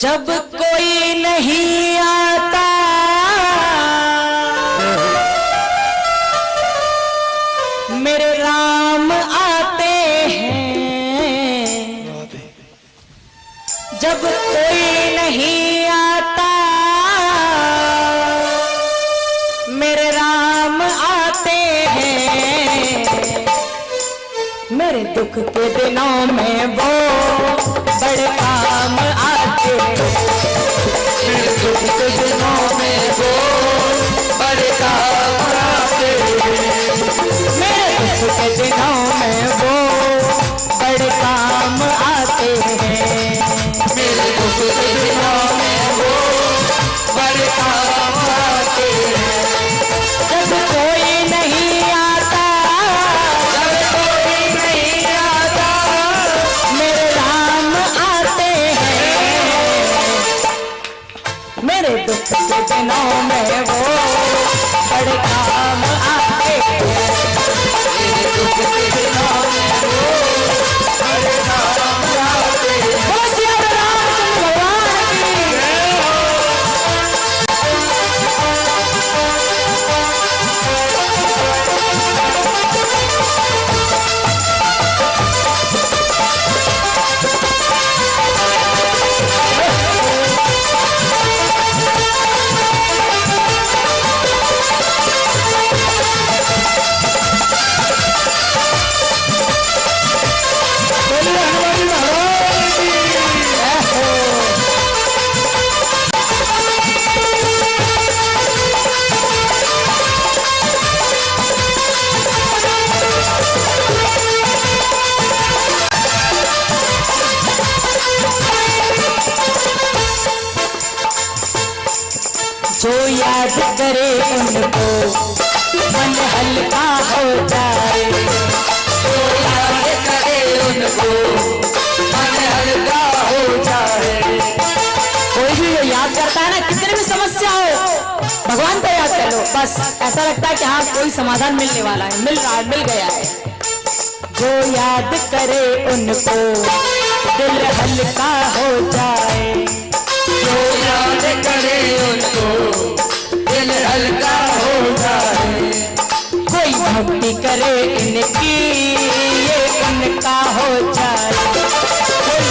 जब कोई नहीं आता मेरे राम आते हैं। जब कोई नहीं आता मेरे राम आते हैं। मेरे दुख के दिनों में वो बड़े काम आते हैं। मेरे दुख के दिनों में वो बड़े काम आते हैं। मेरे दुख के दिनों में वो बड़े काम आते हैं। मेरे दुख के दिनों में वो बड़े काम आते हैं। जब कोई नहीं आता जब कोई नहीं आता मेरे राम आते हैं। मेरे दुख के दिनों में वो बड़े काम आते हैं। मेरे दुख के दिनों में वो बड़े काम आते हैं। बोलो सिया रामचंद्र भगवान की जय हो। जो याद करे उनको मन हल्का हो जाए। जो याद करे उनको मन हल्का हो जाए। कोई भी जो याद करता है ना, कितनी भी समस्या हो भगवान को याद कर लो, बस ऐसा लगता है कि हाँ कोई समाधान मिलने वाला है, मिल रहा है, मिल गया है। जो याद करे उनको दिल हल्का हो जाए। जो याद करे उनको दिल हल्का हो जाए। कोई भक्ति करे इनकी ये इनका हो जाए।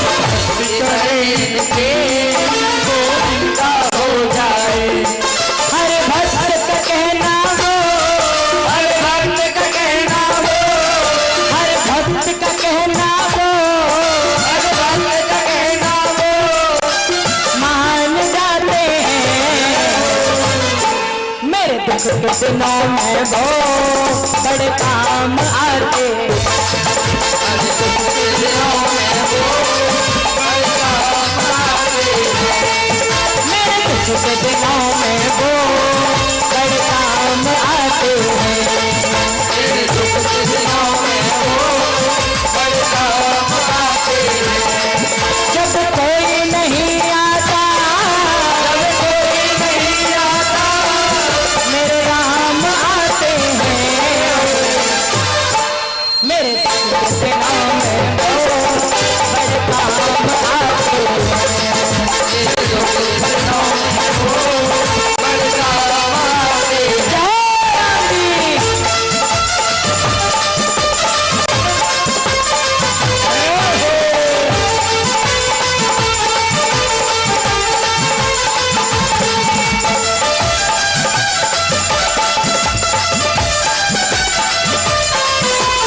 भक्ति करे इनके वो इनका हो जाए। हर भक्त का कहना वो, हर भक्त का कहना वो, हर भक्त का कहना वो हर भक्त का कहना वो मान जाते हैं। मेरे दुख के दिनों में वो बड़े काम आते हैं। मेरे दुख के दिनों में वो बड़े काम आते हैं। मेरे दुख के दिनों में वो बड़े काम आते हैं। मेरे दुख के दिनों में वो बड़े काम आते हैं। जब कोई नहीं आता जब कोई नहीं आता मेरे राम आते हैं। मेरे दुख के दिनों में वो बड़े काम आते हैं। मेरे दुख के दिनों में वो बड़े काम आते हैं। जय राम जी।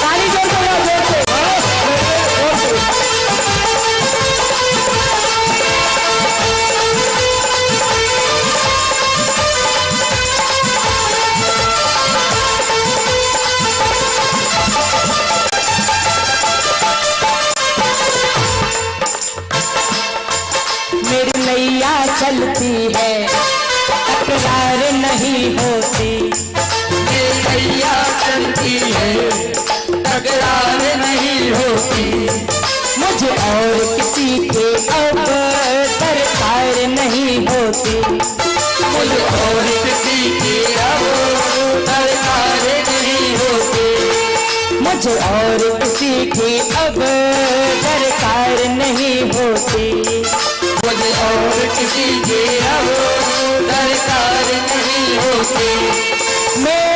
ताली जोर से बोलो, जोर से जोर से। मेरी नैया चलती है तकरार नहीं होती। मेरी नैया चलती है तकरार नहीं होती। मुझे और किसी के अब दरकार नहीं होती। मुझे और किसी की अब दरकार नहीं होती। मुझे और किसी की अब दरकार नहीं होती। मुझे और किसी के अब दरकार नहीं होते। मेरे